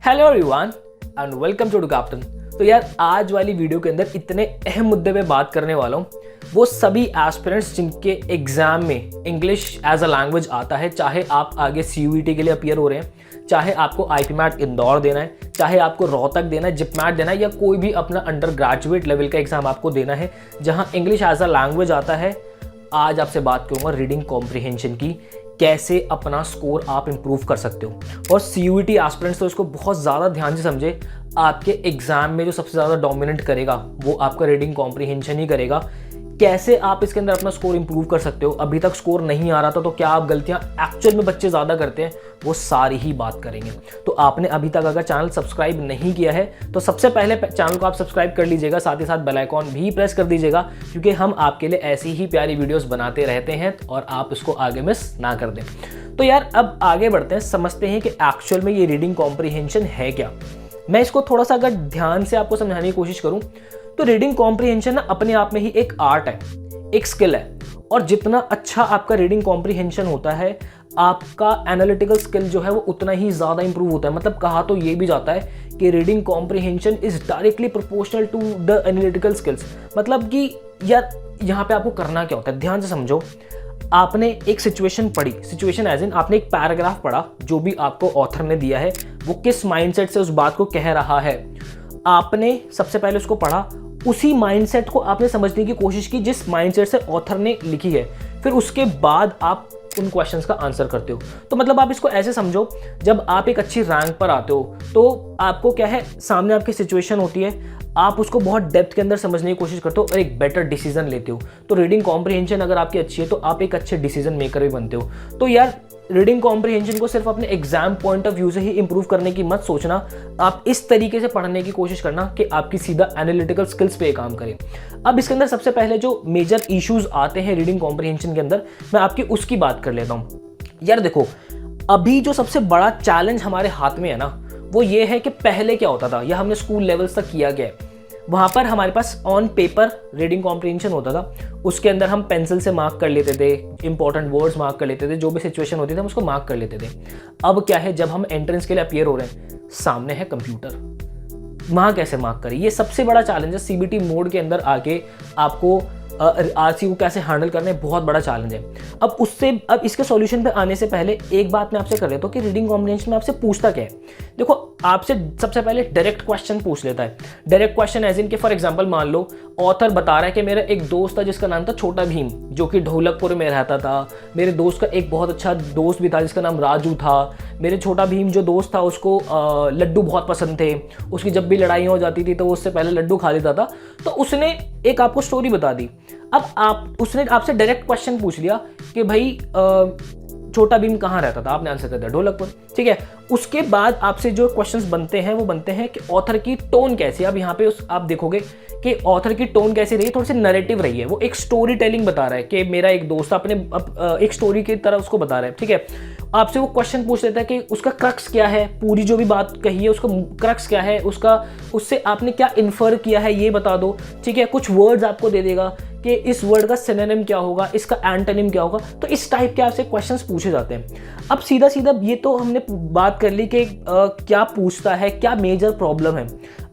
Hello everyone and welcome to captain. तो यार आज वाली वीडियो के अंदर इतने अहम मुद्दे पे बात करने वाला हूँ, वो सभी एस्पिरेंट्स जिनके एग्जाम में इंग्लिश एज अ लैंग्वेज आता है, चाहे आप आगे CUET के लिए अपीयर हो रहे हैं, चाहे आपको IPMAT इंदौर देना है, चाहे आपको रोहतक देना है, जिपमैट देना है, या कोई भी अपना अंडर ग्रेजुएट लेवल का एग्जाम आपको देना है जहाँ इंग्लिश एज अ लैंग्वेज आता है। आज आपसे बात करूँगा रीडिंग कॉम्प्रिहेंशन की, कैसे अपना स्कोर आप इंप्रूव कर सकते हो। और CUET एस्पिरेंट्स तो इसको बहुत ज़्यादा ध्यान से समझे। आपके एग्जाम में जो सबसे ज़्यादा डोमिनेट करेगा वो आपका रीडिंग कॉम्प्रिहेंशन ही करेगा। कैसे आप इसके अंदर अपना स्कोर इंप्रूव कर सकते हो। अभी तक स्कोर नहीं आ रहा था तो क्या आप गलतियां एक्चुअल में बच्चे ज़्यादा करते हैं, वो सारी ही बात करेंगे। तो आपने अभी तक अगर चैनल सब्सक्राइब नहीं किया है तो सबसे पहले चैनल को आप सब्सक्राइब कर लीजिएगा, साथ ही साथ बेल आइकॉन भी प्रेस कर दीजिएगा, क्योंकि हम आपके लिए ऐसी ही प्यारी वीडियोस बनाते रहते हैं और आप इसको आगे मिस ना कर दें। तो यार अब आगे बढ़ते हैं, समझते हैं कि एक्चुअल में ये रीडिंग कॉम्प्रिहेंशन है क्या। मैं इसको थोड़ा सा अगर ध्यान से आपको समझाने की कोशिश करूं तो रीडिंग कॉम्प्रिहेंशन ना अपने आप में ही एक आर्ट है, एक स्किल है। और जितना अच्छा आपका रीडिंग कॉम्प्रिहेंशन होता है, आपका एनालिटिकल स्किल जो है वो उतना ही ज़्यादा इंप्रूव होता है। मतलब कहा तो ये भी जाता है कि reading comprehension is directly proportional to the analytical skills. मतलब कि यार यहाँ पे आपको करना क्या होता है, ध्यान से समझो। आपने एक सिचुएशन पढ़ी, सिचुएशन एज इन आपने एक पैराग्राफ पढ़ा, जो भी आपको ऑथर ने दिया है वो किस माइंडसेट से उस बात को कह रहा है, आपने सबसे पहले उसको पढ़ा, उसी माइंडसेट को आपने समझने की कोशिश की जिस माइंडसेट से ऑथर ने लिखी है, फिर उसके बाद आप उन क्वेश्चंस का आंसर करते हो। तो मतलब आप इसको ऐसे समझो, जब आप एक अच्छी रैंक पर आते हो तो आपको क्या है, सामने आपकी सिचुएशन होती है, आप उसको बहुत डेप्थ के अंदर समझने की कोशिश करते हो और एक बेटर डिसीजन लेते हो। तो रीडिंग कॉम्प्रिहेंशन अगर आपकी अच्छी है तो आप एक अच्छे डिसीजन मेकर भी बनते हो। तो यार रीडिंग कॉम्प्रिहेंशन को सिर्फ अपने एग्जाम पॉइंट ऑफ व्यू से ही इंप्रूव करने की मत सोचना, आप इस तरीके से पढ़ने की कोशिश करना कि आपकी सीधा एनालिटिकल स्किल्स पे काम करे। अब इसके अंदर सबसे पहले जो मेजर इश्यूज आते हैं रीडिंग कॉम्प्रिहेंशन के अंदर, मैं आपकी उसकी बात कर लेता हूँ। यार देखो, अभी जो सबसे बड़ा चैलेंज हमारे हाथ में है ना, वो ये है कि पहले क्या होता था, या हमने स्कूल लेवल्स तक किया गया है, वहाँ पर हमारे pass on paper reading comprehension होता था, उसके अंदर हम पेंसिल से मार्क कर लेते थे, इंपॉर्टेंट वर्ड्स मार्क कर लेते थे, जो भी सिचुएशन होती थी हम उसको मार्क कर लेते थे। अब क्या है, जब हम एंट्रेंस के लिए अपीयर हो रहे हैं, सामने है कंप्यूटर, वहाँ कैसे मार्क करें, ये सबसे बड़ा चैलेंज है। CBT मोड के अंदर आके आपको RC को कैसे हैंडल करना है, बहुत बड़ा चैलेंज है। अब इसके सॉल्यूशन पे आने से पहले एक बात मैं आपसे कर लेता हूँ कि रीडिंग कॉम्प्रिहेंशन में आपसे पूछता क्या है। देखो, आपसे सबसे पहले डायरेक्ट क्वेश्चन पूछ लेता है। डायरेक्ट क्वेश्चन एज इन के फॉर एग्जांपल मान लो ऑथर बता रहा है कि मेरा एक दोस्त था जिसका नाम था छोटा भीम, जो कि ढोलकपुर में रहता था। मेरे दोस्त का एक बहुत अच्छा दोस्त भी था जिसका नाम राजू था। मेरे छोटा भीम जो दोस्त था उसको लड्डू बहुत पसंद थे, उसकी जब भी लड़ाई हो जाती थी तो वो उससे पहले लड्डू खा लेता था। तो उसने एक आपको स्टोरी बता दी। अब उसने आपसे डायरेक्ट क्वेश्चन पूछ लिया कि भाई छोटा भीम कहाँ रहता था, आपने आंसर कर दिया ढोलकपुर, ठीक है। उसके बाद आपसे जो क्वेश्चंस बनते हैं वो बनते हैं कि ऑथर की टोन कैसी है। अब यहाँ पे आप देखोगे कि ऑथर की टोन कैसी रही है, थोड़ी सी नैरेटिव रही है, वो एक स्टोरी टेलिंग बता रहा है कि मेरा एक दोस्त अपने एक स्टोरी की तरह उसको बता रहा है, ठीक है। आपसे वो क्वेश्चन पूछ लेता है कि उसका क्रक्स क्या है, पूरी जो भी बात कही है उसका क्रक्स क्या है, उससे आपने क्या इन्फर किया है ये बता दो, ठीक है। कुछ वर्ड्स आपको दे देगा कि इस वर्ड का सिनोनिम क्या होगा, इसका एंटोनिम क्या होगा। तो इस टाइप के आपसे क्वेश्चंस पूछे जाते हैं। अब सीधा सीधा ये तो हमने बात कर ली कि क्या पूछता है, क्या मेजर प्रॉब्लम है।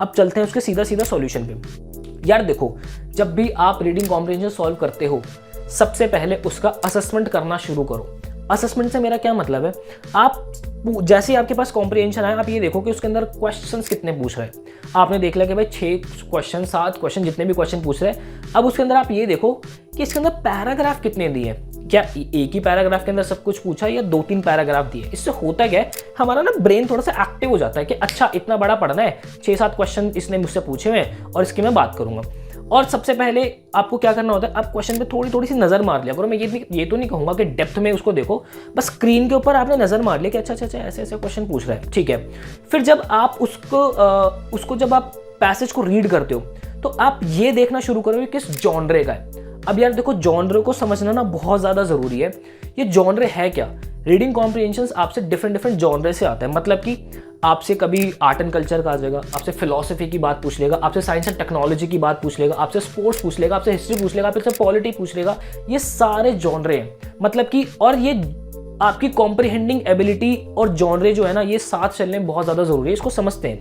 अब चलते हैं उसके सीधा सीधा सॉल्यूशन पे। यार देखो, जब भी आप रीडिंग कॉम्प्रिहेंशन सॉल्व करते हो, सबसे पहले उसका असेसमेंट करना शुरू करो। असेसमेंट से मेरा क्या मतलब है, आप जैसे ही आपके पास कॉम्प्रिहेंशन आए, आप ये देखो कि उसके अंदर क्वेश्चंस कितने पूछ रहे हैं। आपने देख लिया कि भाई 6 क्वेश्चन 7 क्वेश्चन जितने भी क्वेश्चन पूछ रहे हैं। अब उसके अंदर आप ये देखो कि इसके अंदर पैराग्राफ कितने दिए हैं, क्या एक ही पैराग्राफ के अंदर सब कुछ पूछा या 2-3 पैराग्राफ दिए। इससे होता क्या है, हमारा ना ब्रेन थोड़ा सा एक्टिव हो जाता है कि अच्छा इतना बड़ा पढ़ना है, 6-7 क्वेश्चन इसने मुझसे पूछे हुए हैं और इसकी मैं बात करूंगा। और सबसे पहले आपको क्या करना होता है, आप क्वेश्चन पे थोड़ी सी नज़र मार लिया करो। मैं ये तो नहीं कहूँगा कि डेप्थ में उसको देखो, बस स्क्रीन के ऊपर आपने नज़र मार लिया कि अच्छा ऐसे ऐसे क्वेश्चन पूछ रहा है, ठीक है। फिर जब आप उसको जब आप पैसेज को रीड करते हो तो आप ये देखना शुरू करोगे किस जॉनरे का है। अब यार देखो, जॉनरे को समझना ना बहुत ज़्यादा ज़रूरी है। ये जॉनरे है क्या, रीडिंग कॉम्प्रिहेंशन आपसे डिफरेंट जॉनरे से आता है। मतलब कि आपसे कभी आर्ट एंड कल्चर का आ जाएगा, आपसे फिलॉसफी की बात पूछ लेगा, आपसे साइंस एंड टेक्नोलॉजी की बात पूछ लेगा, आपसे स्पोर्ट्स पूछ लेगा, आपसे हिस्ट्री पूछ लेगा, आपसे पॉलिटी पूछ लेगा। ये सारे जॉनरे हैं। मतलब कि और ये आपकी कॉम्प्रिहेंडिंग एबिलिटी और जॉनरे जो है ना, ये साथ चलने में बहुत ज़्यादा ज़रूरी है। इसको समझते हैं,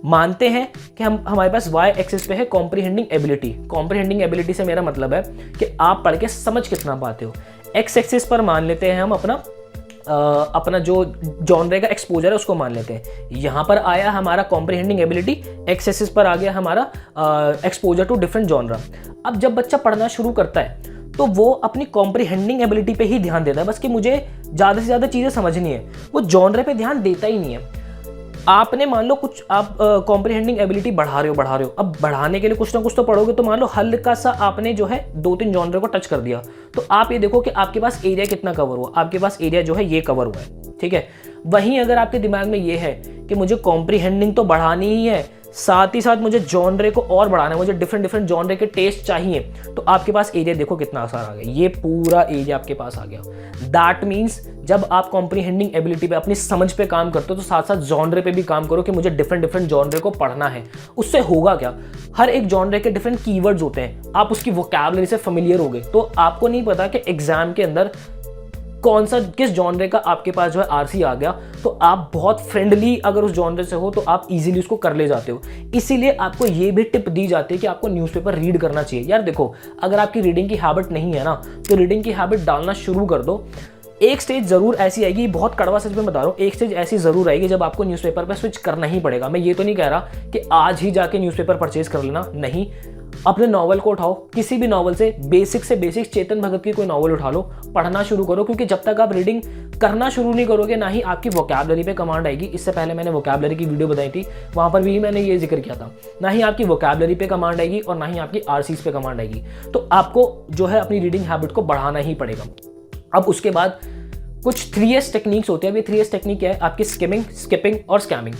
मानते हैं कि हमारे पास वाई एक्सिस पे है कॉम्प्रिहेंडिंग एबिलिटी। कॉम्प्रिहेंडिंग एबिलिटी से मेरा मतलब है कि आप पढ़ के समझ कितना पाते हो। एक्स एक्सिस पर मान लेते हैं हम अपना जो जॉनरे का एक्सपोजर है उसको मान लेते हैं। यहाँ पर आया हमारा कॉम्प्रिहेंडिंग एबिलिटी, एक्स एक्सिस पर आ गया हमारा एक्सपोजर टू डिफरेंट जॉनरा। अब जब बच्चा पढ़ना शुरू करता है तो वो अपनी कॉम्प्रिहेंडिंग एबिलिटी पे ही ध्यान देता है, बस कि मुझे ज़्यादा से ज़्यादा चीज़ें समझनी है। वो जॉनरे पे ध्यान देता ही नहीं है। आपने मान लो कुछ आप कॉम्प्रिहेंडिंग एबिलिटी बढ़ा रहे हो, अब बढ़ाने के लिए कुछ ना कुछ तो पढ़ोगे। तो मान लो हल्का सा आपने जो है 2-3 जॉनरे को टच कर दिया, तो आप ये देखो कि आपके पास एरिया कितना कवर हुआ। आपके पास एरिया जो है ये कवर हुआ है, ठीक है। वहीं अगर आपके दिमाग में ये है कि मुझे कॉम्प्रिहेंडिंग तो बढ़ानी ही है, साथ ही साथ मुझे जॉनरे को और बढ़ाना है, मुझे डिफरेंट जॉनरे के टेस्ट चाहिए, तो आपके पास एरिया देखो कितना आसान आ गया। ये पूरा एरिया आपके पास आ गया। दैट मीन्स जब आप कॉम्प्रिहेंडिंग एबिलिटी पे, अपनी समझ पे काम करते हो, तो साथ साथ जॉनरे पे भी काम करो कि मुझे डिफरेंट जॉनरे को पढ़ना है। उससे होगा क्या, हर एक जॉनरे के डिफरेंट कीवर्ड्स होते हैं, आप उसकी वोकैबुलरी से फेमिलियर हो गए, तो आपको नहीं पता कि एग्जाम के अंदर कौन सा किस जॉनरे का आपके पास जो है आरसी आ गया, तो आप बहुत फ्रेंडली अगर उस जॉनरे से हो तो आप इजीली उसको कर ले जाते हो। इसीलिए आपको ये भी टिप दी जाती है कि आपको न्यूज़पेपर रीड करना चाहिए। यार देखो, अगर आपकी रीडिंग की हैबिट नहीं है ना, तो रीडिंग की हैबिट डालना शुरू कर दो। एक स्टेज जरूर ऐसी आएगी, बहुत कड़वा सच में बता रहा हूँ, एक स्टेज ऐसी जरूर आएगी जब आपको न्यूज़पेपर पे स्विच करना ही पड़ेगा। मैं ये तो नहीं कह रहा कि आज ही जाके न्यूज़पेपर परचेज कर लेना, नहीं। अपने नॉवल को उठाओ, किसी भी नॉवल से बेसिक चेतन भगत की कोई नॉवल उठा लो, पढ़ना शुरू करो, क्योंकि जब तक आप रीडिंग करना शुरू नहीं करोगे, ना ही आपकी वोकैबुलरी पे कमांड आएगी। इससे पहले मैंने वोकैबुलरी की वीडियो बताई थी, वहां पर भी मैंने ये जिक्र किया था। ना ही आपकी वोकैबुलरी पे कमांड आएगी और ना ही आपकी आरसीज पे कमांड आएगी। तो आपको जो है अपनी रीडिंग हैबिट को बढ़ाना ही पड़ेगा। अब उसके बाद कुछ 3S टेक्निक्स होती है। अब ये 3S टेक्निक क्या है, आपकी स्किमिंग, स्किपिंग और स्कैमिंग।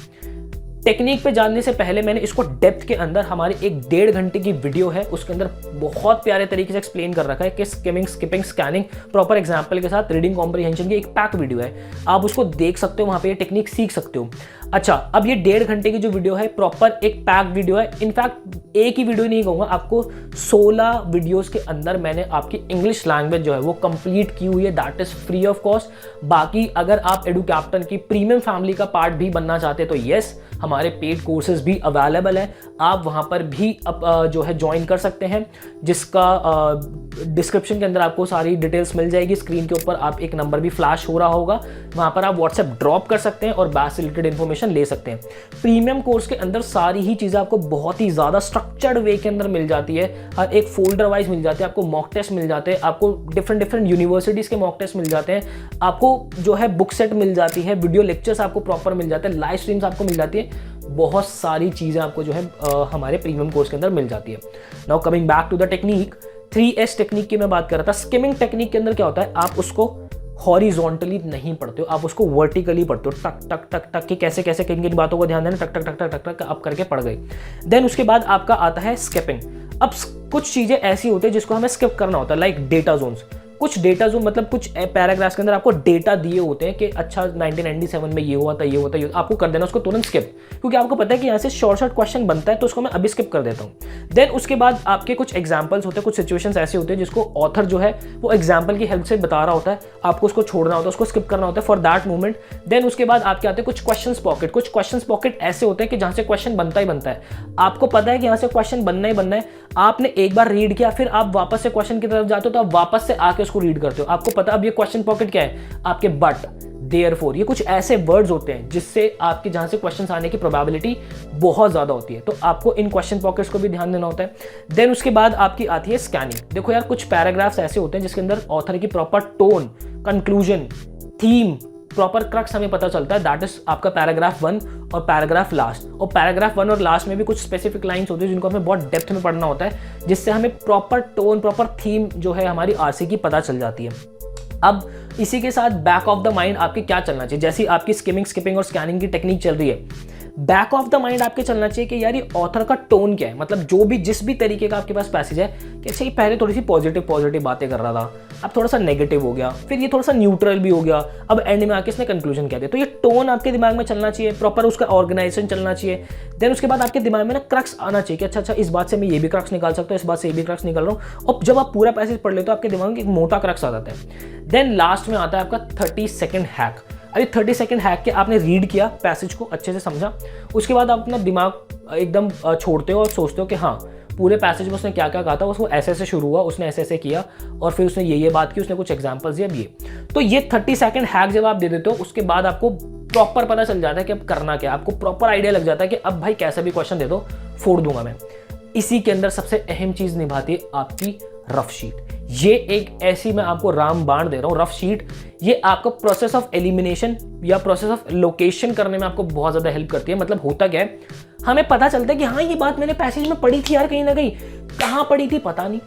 टेक्निक पे जानने से पहले मैंने इसको डेप्थ के अंदर, हमारी 1-1.5 घंटे की वीडियो है, उसके अंदर बहुत प्यारे तरीके से एक्सप्लेन कर रखा है कि skimming, skipping, scanning proper example के साथ रीडिंग कॉम्प्रिहेंशन की एक पैक वीडियो है। आप उसको देख सकते हो, वहां पे ये टेक्निक सीख सकते हो। अच्छा, अब ये 1.5 घंटे की जो वीडियो है प्रॉपर एक पैक वीडियो है। इनफैक्ट एक ही वीडियो नहीं कहूँगा, आपको 16 वीडियोस के अंदर मैंने आपकी इंग्लिश लैंग्वेज जो है वो कंप्लीट की हुई है, that is free of cost. बाकी अगर आप एडू कैप्टन की प्रीमियम फैमिली का पार्ट भी बनना चाहते हैं तो येस, हमारे पेड कोर्सेज भी अवेलेबल है, आप वहां पर भी जो है ज्वाइन कर सकते हैं, जिसका डिस्क्रिप्शन के अंदर आपको सारी डिटेल्स मिल जाएगी। स्क्रीन के ऊपर आप एक नंबर भी फ्लैश हो रहा होगा, वहां पर आप व्हाट्सएप ड्रॉप कर सकते हैं और बैच से रिलेटेड इन्फॉर्मेशन ले सकते हैं। प्रीमियम कोर्स के अंदर सारी ही चीज़ें आपको बहुत ही ज़्यादा स्ट्रक्चर्ड वे के अंदर मिल जाती है, हर एक फोल्डर वाइज मिल जाते हैं, आपको मॉक टेस्ट मिल जाते हैं, आपको डिफरेंट यूनिवर्सिटीज़ के मॉक टेस्ट मिल जाते हैं, आपको जो है बुक सेट मिल जाती है, वीडियो लेक्चर्स आपको प्रॉपर मिल जाते हैं, लाइव स्ट्रीम्स आपको मिल जाती है, बहुत सारी चीज़ें आपको जो है हमारे प्रीमियम कोर्स के अंदर मिल जाती है। Now coming back to the technique, 3S technique की मैं बात कर रहा था। स्किमिंग टेक्निक के अंदर क्या होता है, आप उसको हॉरिजॉन्टली नहीं पढ़ते हो, आप उसको वर्टिकली पढ़ते हो, टक टक टक टक कि कैसे कैसे किन किन बातों को ध्यान देना, टक टक टक टक टक टक आप करके पढ़ गए। देन उसके बाद आपका आता है स्किपिंग। अब कुछ चीज़ें ऐसी होती है जिसको हमें स्किप करना होता है, लाइक डेटा जोन्स। कुछ डेटा जोन मतलब कुछ पैराग्राफ्स के अंदर आपको डेटा दिए होते हैं कि अच्छा 1997 में ये हुआ था, ये हुआ था, आपको कर देना उसको तुरंत स्किप, क्योंकि आपको पता है कि यहाँ से शॉर्ट क्वेश्चन बनता है, तो उसको मैं अभी स्किप कर देता हूँ। देन उसके बाद आपके कुछ एग्जाम्पल्स होते हैं, कुछ सिचुएशंस ऐसे होते हैं जिसको ऑथर जो है वो एग्जाम्पल की हेल्प से बता रहा होता है, आपको उसको छोड़ना होता है, उसको स्किप करना होता है फॉर दैट मोमेंट। देन उसके बाद आपके आते हैं कुछ क्वेश्चन पॉकेट। कुछ क्वेश्चन पॉकेट ऐसे होते हैं कि जहाँ से क्वेश्चन बनता ही बनता है, आपको पता है कि यहाँ से क्वेश्चन बनना ही बनना है, आपने एक बार रीड किया, फिर आप वापस से क्वेश्चन की तरफ जाते हो, तो आप वापस से आके उसको रीड करते हो। आपको पता अब ये क्वेश्चन पॉकेट क्या है, आपके बट, देयरफॉर, ये कुछ ऐसे वर्ड्स होते हैं जिससे आपके जहां से क्वेश्चंस आने की प्रोबेबिलिटी बहुत ज्यादा होती है, तो आपको इन क्वेश्चन पॉकेट्स को भी ध्यान देना होता है। देन उसके बाद आपकी आती है स्कैनिंग। देखो यार, कुछ पैराग्राफ्स ऐसे होते हैं जिसके अंदर ऑथर की proper tone, conclusion, theme, proper crux हमें पता चलता है, दैट इज आपका पैराग्राफ 1 और पैराग्राफ लास्ट। और पैराग्राफ 1 और लास्ट में भी कुछ स्पेसिफिक लाइंस होती है जिनको हमें बहुत डेप्थ में पढ़ना होता है, जिससे हमें प्रॉपर टोन, प्रॉपर थीम जो है हमारी आरसी की पता चल जाती है। अब इसी के साथ बैक ऑफ द माइंड आपके क्या चलना चाहिए, जैसी आपकी स्किमिंग, स्किपिंग और स्कैनिंग की टेक्निक चल रही है, बैक ऑफ द माइंड आपके चलना चाहिए कि यार ये ऑथर का टोन क्या है, मतलब जो भी जिस भी तरीके का आपके पास पैसेज है कि अच्छा ये पहले थोड़ी सी पॉजिटिव बातें कर रहा था, अब थोड़ा सा नेगेटिव हो गया, फिर ये थोड़ा सा न्यूट्रल भी हो गया, अब एंड में आके इसने कंक्लूजन क्या दिया। तो ये टोन आपके दिमाग में चलना चाहिए, प्रॉपर उसका ऑर्गेनाइजेशन चलना चाहिए। देन उसके बाद आपके दिमाग में ना क्रक्स आना चाहिए कि अच्छा इस बात से मैं ये भी क्रक्स निकाल सकता हूँ, इस बात से ये भी क्रक्स निकाल रहा हूँ। और जब आप पूरा पैसेज पढ़ लेते हो आपके दिमाग में एक मोटा क्रक्स आ जाता है। देन लास्ट में आता है आपका 30 सेकेंड हैक। अभी 30 सेकेंड हैक के आपने रीड किया, पैसेज को अच्छे से समझा, उसके बाद आप अपना दिमाग एकदम छोड़ते हो और सोचते हो कि हाँ पूरे पैसेज में उसने क्या क्या कहा था, उसको ऐसे शुरू हुआ, उसने ऐसे किया और फिर उसने ये बात की, उसने कुछ एग्जांपल्स दिए अब ये। तो ये 30 सेकेंड हैक जब आप दे देते हो उसके बाद आपको प्रॉपर पता चल जाता है कि अब करना क्या, आपको प्रॉपर आइडिया लग जाता है कि अब भाई कैसा भी क्वेश्चन दे दो फोड़ दूंगा मैं। इसी के अंदर सबसे अहम चीज निभाती है आपकी रफ शीट। ये एक ऐसी मैं आपको रामबाण दे रहा हूँ रफ शीट, ये आपका प्रोसेस ऑफ एलिमिनेशन या प्रोसेस ऑफ लोकेशन करने में आपको बहुत ज्यादा हेल्प करती है। मतलब होता क्या है, हमें पता चलता है कि हाँ ये बात मैंने पैसेज में पढ़ी थी यार, कहीं ना कहीं कहाँ पढ़ी थी पता नहीं,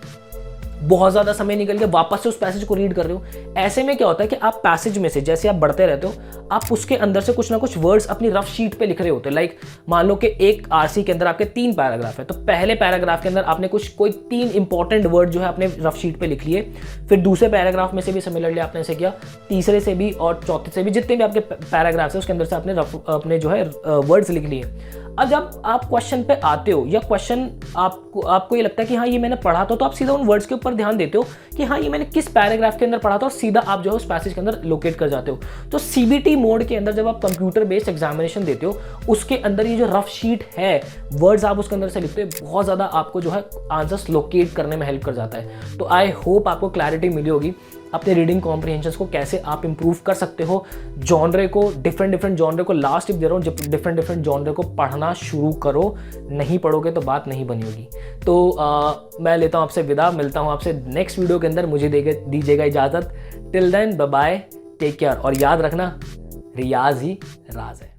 बहुत ज़्यादा समय निकल गया, वापस से उस पैसेज को रीड कर रहे हो। ऐसे में क्या होता है कि आप पैसेज में से जैसे आप बढ़ते रहते हो आप उसके अंदर से कुछ ना कुछ वर्ड्स अपनी रफ शीट पे लिख रहे होते हैं। लाइक मान लो कि एक आरसी के अंदर आपके 3 पैराग्राफ है, तो पहले पैराग्राफ के अंदर आपने कोई 3 इंपॉर्टेंट वर्ड जो है अपने रफ शीट पे लिख लिए, फिर दूसरे पैराग्राफ में से भी सिमिलरली आपने ऐसे किया, तीसरे से भी और चौथे से भी, जितने भी आपके पैराग्राफ है उसके अंदर से आपने अपने जो है वर्ड्स लिख लिए। अब जब आप क्वेश्चन पे आते हो या क्वेश्चन आपको ये लगता है कि हाँ ये मैंने पढ़ा था, तो आप सीधा उन वर्ड्स के ऊपर ध्यान देते हो कि हाँ ये मैंने किस पैराग्राफ के अंदर पढ़ा था और सीधा आप जो है उस पैसेज के अंदर लोकेट कर जाते हो। तो सीबीटी मोड के अंदर जब आप कंप्यूटर बेस्ड एग्जामिनेशन देते हो उसके अंदर ये जो रफ शीट है, वर्ड्स आप उसके अंदर से लिखते हो, बहुत ज़्यादा आपको जो है आंसर्स लोकेट करने में हेल्प कर जाता है। तो आई होप आपको क्लैरिटी मिली होगी अपने रीडिंग कॉम्प्रिहेंशन को कैसे आप इंप्रूव कर सकते हो। जॉनरे को डिफरेंट जॉनरे को लास्ट टिप दे रहा हूँ, डिफरेंट जॉनरे को पढ़ना शुरू करो, नहीं पढ़ोगे तो बात नहीं बनी होगी। तो मैं लेता हूँ आपसे विदा, मिलता हूँ आपसे नेक्स्ट वीडियो के अंदर, मुझे दीजिएगा इजाज़त। Till then bye bye, take care, और याद रखना रियाज ही राज है।